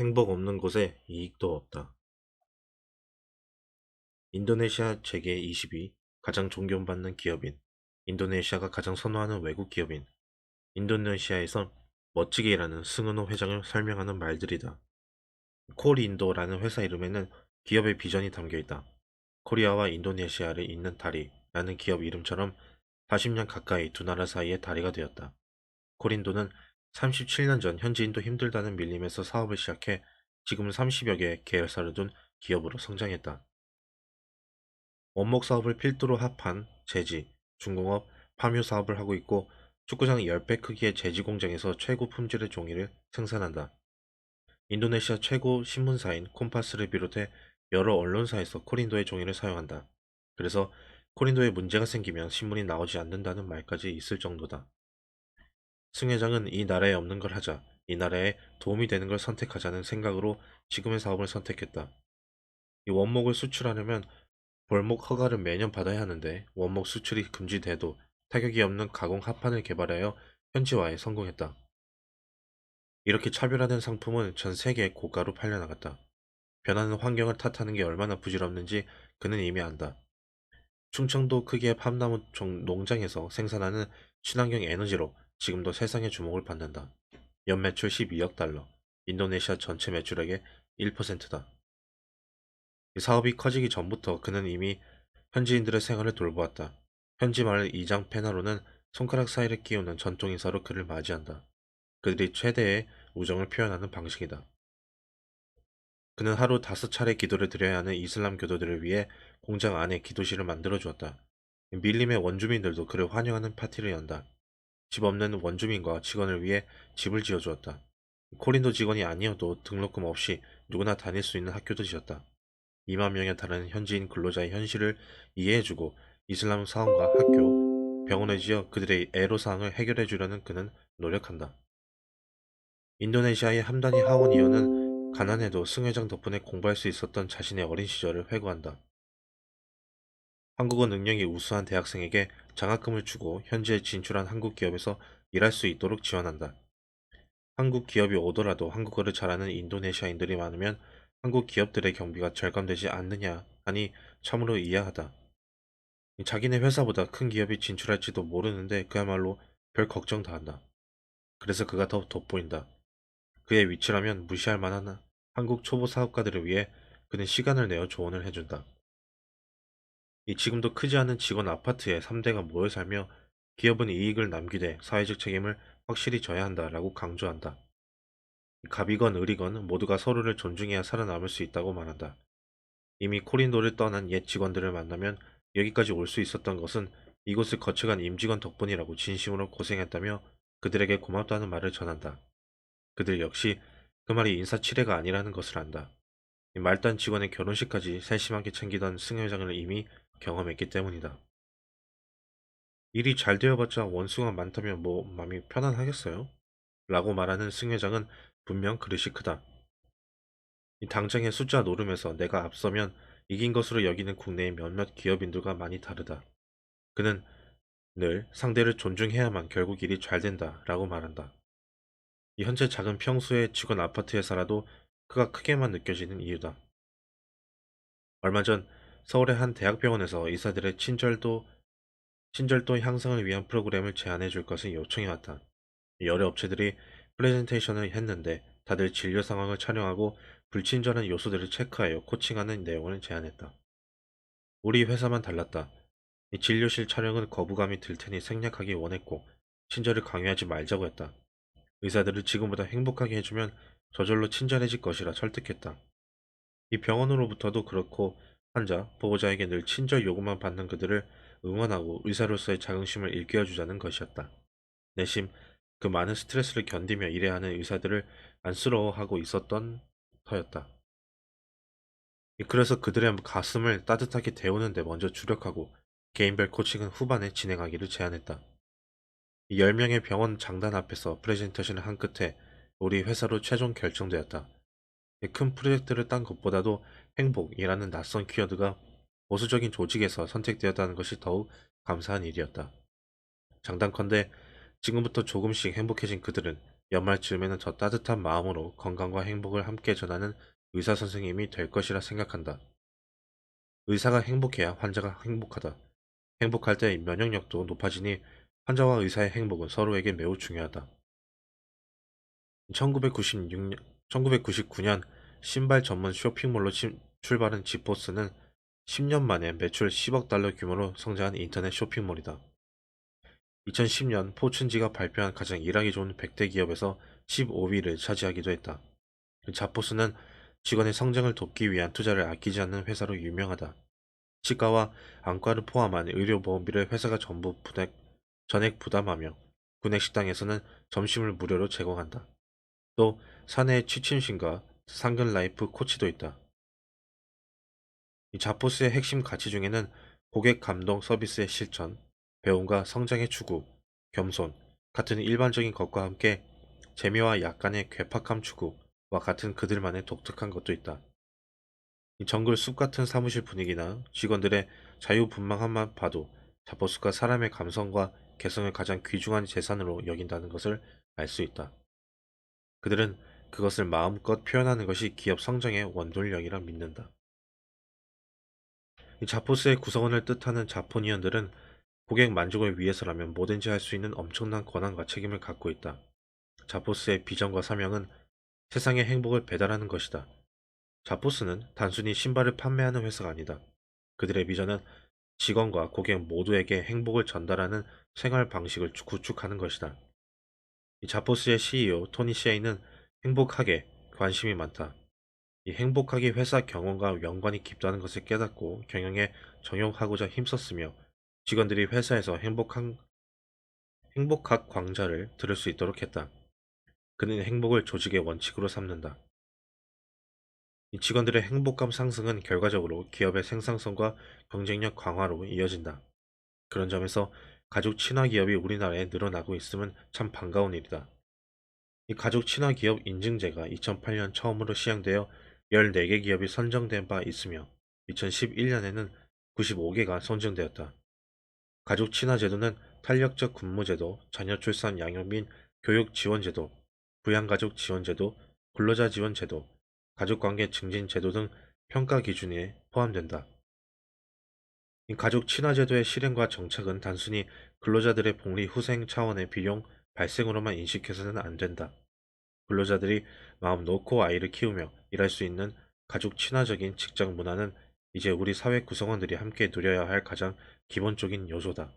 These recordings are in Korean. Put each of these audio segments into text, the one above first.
행복 없는 곳에 이익도 없다. 인도네시아 재계 20위 가장 존경받는 기업인, 인도네시아가 가장 선호하는 외국 기업인, 인도네시아에서 멋지게 일하는 승은호 회장을 설명하는 말들이다. 콜인도라는 회사 이름에는 기업의 비전이 담겨 있다. 코리아와 인도네시아를 잇는 다리라는 기업 이름처럼 40년 가까이 두 나라 사이의 다리가 되었다. 콜인도는 37년 전 현지인도 힘들다는 밀림에서 사업을 시작해 지금은 30여 개의 계열사를 둔 기업으로 성장했다. 원목 사업을 필두로 합한 제지, 중공업, 파묘 사업을 하고 있고 축구장 10배 크기의 제지 공장에서 최고 품질의 종이를 생산한다. 인도네시아 최고 신문사인 콤파스를 비롯해 여러 언론사에서 코린도의 종이를 사용한다. 그래서 코린도에 문제가 생기면 신문이 나오지 않는다는 말까지 있을 정도다. 승 회장은 이 나라에 없는 걸 하자, 이 나라에 도움이 되는 걸 선택하자는 생각으로 지금의 사업을 선택했다. 이 원목을 수출하려면 벌목 허가를 매년 받아야 하는데 원목 수출이 금지돼도 타격이 없는 가공 합판을 개발하여 현지화에 성공했다. 이렇게 차별화된 상품은 전 세계에 고가로 팔려나갔다. 변하는 환경을 탓하는 게 얼마나 부질없는지 그는 이미 안다. 충청도 크기의 팜나무 농장에서 생산하는 친환경 에너지로 지금도 세상의 주목을 받는다. 연매출 12억 달러, 인도네시아 전체 매출액의 1%다. 이 사업이 커지기 전부터 그는 이미 현지인들의 생활을 돌보았다. 현지 마을 이장 페나로는 손가락 사이를 끼우는 전통 인사로 그를 맞이한다. 그들이 최대의 우정을 표현하는 방식이다. 그는 하루 5차례 기도를 드려야 하는 이슬람 교도들을 위해 공장 안에 기도실을 만들어 주었다. 밀림의 원주민들도 그를 환영하는 파티를 연다. 집 없는 원주민과 직원을 위해 집을 지어주었다. 코린도 직원이 아니어도 등록금 없이 누구나 다닐 수 있는 학교도 지었다. 2만 명에 달하는 현지인 근로자의 현실을 이해해주고 이슬람 사원과 학교, 병원을 지어 그들의 애로사항을 해결해 주려는 그는 노력한다. 인도네시아의 함다니 하원의원은 가난해도 승 회장 덕분에 공부할 수 있었던 자신의 어린 시절을 회고한다. 한국어 능력이 우수한 대학생에게 장학금을 주고 현지에 진출한 한국 기업에서 일할 수 있도록 지원한다. 한국 기업이 오더라도 한국어를 잘하는 인도네시아인들이 많으면 한국 기업들의 경비가 절감되지 않느냐 하니 참으로 이해하다. 자기네 회사보다 큰 기업이 진출할지도 모르는데 그야말로 별 걱정 다 한다. 그래서 그가 더 돋보인다. 그의 위치라면 무시할 만한 한국 초보 사업가들을 위해 그는 시간을 내어 조언을 해준다. 이 지금도 크지 않은 직원 아파트에 3대가 모여 살며 기업은 이익을 남기되 사회적 책임을 확실히 져야 한다라고 강조한다. 갑이건 을이건 모두가 서로를 존중해야 살아남을 수 있다고 말한다. 이미 코린도를 떠난 옛 직원들을 만나면 여기까지 올 수 있었던 것은 이곳을 거쳐간 임직원 덕분이라고 진심으로 고생했다며 그들에게 고맙다는 말을 전한다. 그들 역시 그 말이 인사치레가 아니라는 것을 안다. 이 말단 직원의 결혼식까지 세심하게 챙기던 승 회장을 이미 경험했기 때문이다. 일이 잘 되어봤자 원수가 많다면 뭐 마음이 편안하겠어요? 라고 말하는 승 회장은 분명 그릇이 크다. 이 당장의 숫자 노름에서 내가 앞서면 이긴 것으로 여기는 국내의 몇몇 기업인들과 많이 다르다. 그는 늘 상대를 존중해야만 결국 일이 잘 된다 라고 말한다. 이 현재 작은 평수의 직원 아파트에 살아도 그가 크게만 느껴지는 이유다. 얼마 전 서울의 한 대학병원에서 의사들의 친절도 향상을 위한 프로그램을 제안해 줄 것을 요청해 왔다. 여러 업체들이 프레젠테이션을 했는데 다들 진료 상황을 촬영하고 불친절한 요소들을 체크하여 코칭하는 내용을 제안했다. 우리 회사만 달랐다. 이 진료실 촬영은 거부감이 들 테니 생략하기 원했고 친절을 강요하지 말자고 했다. 의사들을 지금보다 행복하게 해주면 저절로 친절해질 것이라 설득했다. 이 병원으로부터도 그렇고 환자, 보호자에게 늘 친절 요구만 받는 그들을 응원하고 의사로서의 자긍심을 일깨워주자는 것이었다. 내심 그 많은 스트레스를 견디며 일해야 하는 의사들을 안쓰러워하고 있었던 터였다. 그래서 그들의 가슴을 따뜻하게 데우는 데 먼저 주력하고 개인별 코칭은 후반에 진행하기를 제안했다. 이 10명의 병원 장단 앞에서 프레젠테이션을 한 끝에 우리 회사로 최종 결정되었다. 이 큰 프로젝트를 딴 것보다도 행복이라는 낯선 키워드가 보수적인 조직에서 선택되었다는 것이 더욱 감사한 일이었다. 장단컨대 지금부터 조금씩 행복해진 그들은 연말쯤에는 더 따뜻한 마음으로 건강과 행복을 함께 전하는 의사 선생님이 될 것이라 생각한다. 의사가 행복해야 환자가 행복하다. 행복할 때 면역력도 높아지니 환자와 의사의 행복은 서로에게 매우 중요하다. 1996년, 1999년 신발 전문 쇼핑몰로 출발한 지포스는 10년 만에 매출 10억 달러 규모로 성장한 인터넷 쇼핑몰이다. 2010년 포춘지가 발표한 가장 일하기 좋은 100대 기업에서 15위를 차지하기도 했다. 자포스는 직원의 성장을 돕기 위한 투자를 아끼지 않는 회사로 유명하다. 치과와 안과를 포함한 의료보험비를 회사가 전액 부담하며 구내식당에서는 점심을 무료로 제공한다. 또 사내에 취침실과 상근 라이프 코치도 있다. 이 자포스의 핵심 가치 중에는 고객 감동 서비스의 실천, 배움과 성장의 추구, 겸손 같은 일반적인 것과 함께 재미와 약간의 괴팍함 추구와 같은 그들만의 독특한 것도 있다. 이 정글 숲 같은 사무실 분위기나 직원들의 자유분방함만 봐도 자포스가 사람의 감성과 개성을 가장 귀중한 재산으로 여긴다는 것을 알 수 있다. 그들은 그것을 마음껏 표현하는 것이 기업 성장의 원동력이라 믿는다. 이 자포스의 구성원을 뜻하는 자포니언들은 고객 만족을 위해서라면 뭐든지 할 수 있는 엄청난 권한과 책임을 갖고 있다. 자포스의 비전과 사명은 세상의 행복을 배달하는 것이다. 자포스는 단순히 신발을 판매하는 회사가 아니다. 그들의 비전은 직원과 고객 모두에게 행복을 전달하는 생활 방식을 구축하는 것이다. 이 자포스의 CEO 토니 셰이는 행복하게 관심이 많다. 이 행복하게 회사 경영과 연관이 깊다는 것을 깨닫고 경영에 정용하고자 힘썼으며 직원들이 회사에서 행복학 강좌를 들을 수 있도록 했다. 그는 행복을 조직의 원칙으로 삼는다. 이 직원들의 행복감 상승은 결과적으로 기업의 생산성과 경쟁력 강화로 이어진다. 그런 점에서 가족 친화 기업이 우리나라에 늘어나고 있음은 참 반가운 일이다. 이 가족 친화 기업 인증제가 2008년 처음으로 시행되어 14개 기업이 선정된 바 있으며 2011년에는 95개가 선정되었다. 가족 친화 제도는 탄력적 근무제도, 자녀 출산 양육 및 교육 지원제도, 부양가족 지원제도, 근로자 지원제도, 가족관계 증진제도 등 평가 기준에 포함된다. 이 가족 친화제도의 실행과 정착은 단순히 근로자들의 복리 후생 차원의 비용 발생으로만 인식해서는 안 된다. 근로자들이 마음 놓고 아이를 키우며 일할 수 있는 가족 친화적인 직장 문화는 이제 우리 사회 구성원들이 함께 누려야 할 가장 기본적인 요소다.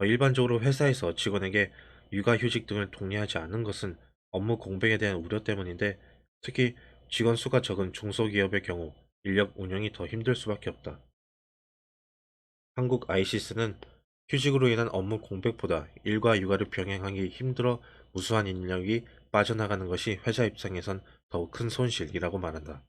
일반적으로 회사에서 직원에게 육아휴직 등을 독려하지 않는 것은 업무 공백에 대한 우려 때문인데 특히 직원 수가 적은 중소기업의 경우 인력 운영이 더 힘들 수밖에 없다. 한국 ICS는 휴직으로 인한 업무 공백보다 일과 육아를 병행하기 힘들어 무수한 인력이 빠져나가는 것이 회사 입장에선 더욱 큰 손실이라고 말한다.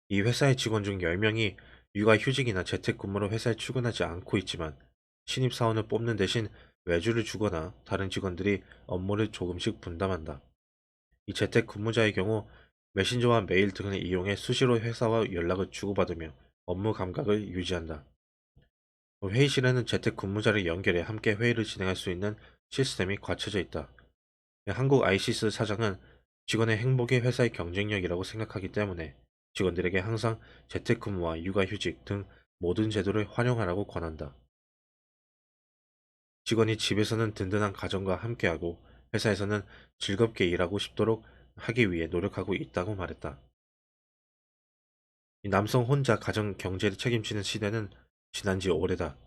이 회사의 직원 중 10명이 육아휴직이나 재택근무로 회사에 출근하지 않고 있지만 신입사원을 뽑는 대신 외주를 주거나 다른 직원들이 업무를 조금씩 분담한다. 이 재택근무자의 경우 메신저와 메일 등을 이용해 수시로 회사와 연락을 주고받으며 업무 감각을 유지한다. 회의실에는 재택근무자를 연결해 함께 회의를 진행할 수 있는 시스템이 갖춰져 있다. 한국 아이시스 사장은 직원의 행복이 회사의 경쟁력이라고 생각하기 때문에 직원들에게 항상 재택근무와 육아휴직 등 모든 제도를 활용하라고 권한다. 직원이 집에서는 든든한 가정과 함께하고 회사에서는 즐겁게 일하고 싶도록 하기 위해 노력하고 있다고 말했다. 이 남성 혼자 가정 경제를 책임지는 시대는 지난 지 오래다.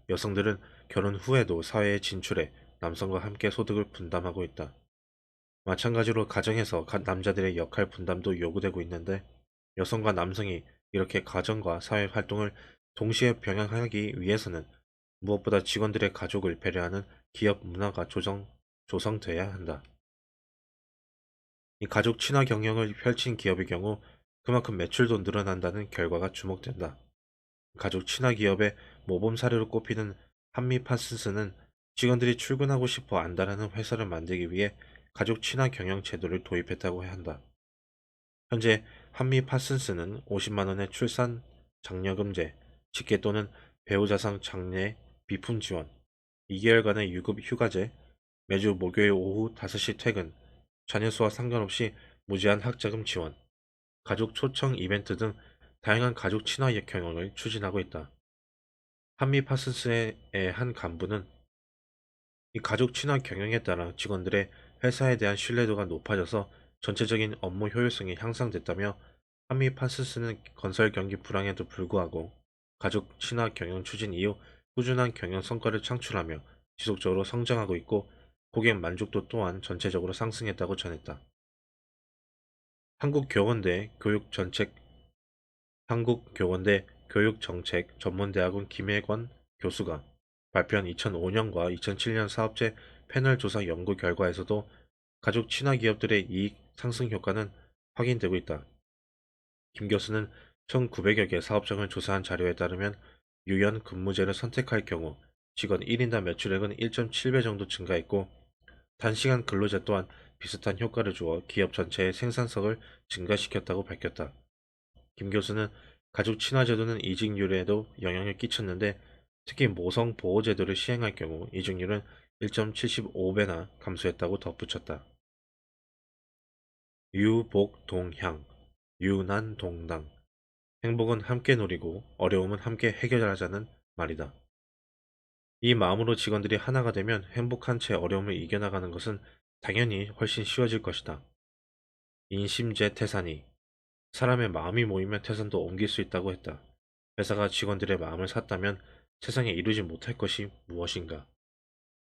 여성들은 결혼 후에도 사회에 진출해 남성과 함께 소득을 분담하고 있다. 마찬가지로 가정에서 남자들의 역할 분담도 요구되고 있는데 여성과 남성이 이렇게 가정과 사회 활동을 동시에 병행하기 위해서는 무엇보다 직원들의 가족을 배려하는 기업 문화가 조성돼야 한다. 이 가족 친화 경영을 펼친 기업의 경우 그만큼 매출도 늘어난다는 결과가 주목된다. 가족 친화 기업의 모범 사례로 꼽히는 한미 파슨스는 직원들이 출근하고 싶어 안다라는 회사를 만들기 위해 가족 친화 경영 제도를 도입했다고 한다. 현재 한미 파슨스는 50만 원의 출산 장려금제, 직계 또는 배우자상 장례 비품 지원, 2개월간의 유급 휴가제, 매주 목요일 오후 5시 퇴근, 자녀 수와 상관없이 무제한 학자금 지원, 가족 초청 이벤트 등 다양한 가족 친화 경영을 추진하고 있다. 한미 파슨스의 한 간부는 이 가족 친화 경영에 따라 직원들의 회사에 대한 신뢰도가 높아져서 전체적인 업무 효율성이 향상됐다며, 한미 파슨스는 건설 경기 불황에도 불구하고 가족 친화 경영 추진 이후 꾸준한 경영 성과를 창출하며 지속적으로 성장하고 있고, 고객 만족도 또한 전체적으로 상승했다고 전했다. 한국교원대 교육정책 한국교원대 교육정책 전문대학원 김혜권 교수가 발표한 2005년과 2007년 사업체 패널 조사 연구 결과에서도 가족 친화 기업들의 이익 상승 효과는 확인되고 있다. 김 교수는 1,900여 개 사업장을 조사한 자료에 따르면, 유연 근무제를 선택할 경우 직원 1인당 매출액은 1.7배 정도 증가했고, 단시간 근로제 또한 비슷한 효과를 주어 기업 전체의 생산성을 증가시켰다고 밝혔다. 김 교수는 가족 친화 제도는 이직률에도 영향을 끼쳤는데, 특히 모성 보호 제도를 시행할 경우 이직률은 1.75배나 감소했다고 덧붙였다. 유복동향, 유난동당. 행복은 함께 누리고 어려움은 함께 해결하자는 말이다. 이 마음으로 직원들이 하나가 되면 행복한 채 어려움을 이겨나가는 것은 당연히 훨씬 쉬워질 것이다. 인심제 태산이, 사람의 마음이 모이면 태산도 옮길 수 있다고 했다. 회사가 직원들의 마음을 샀다면 세상에 이루지 못할 것이 무엇인가?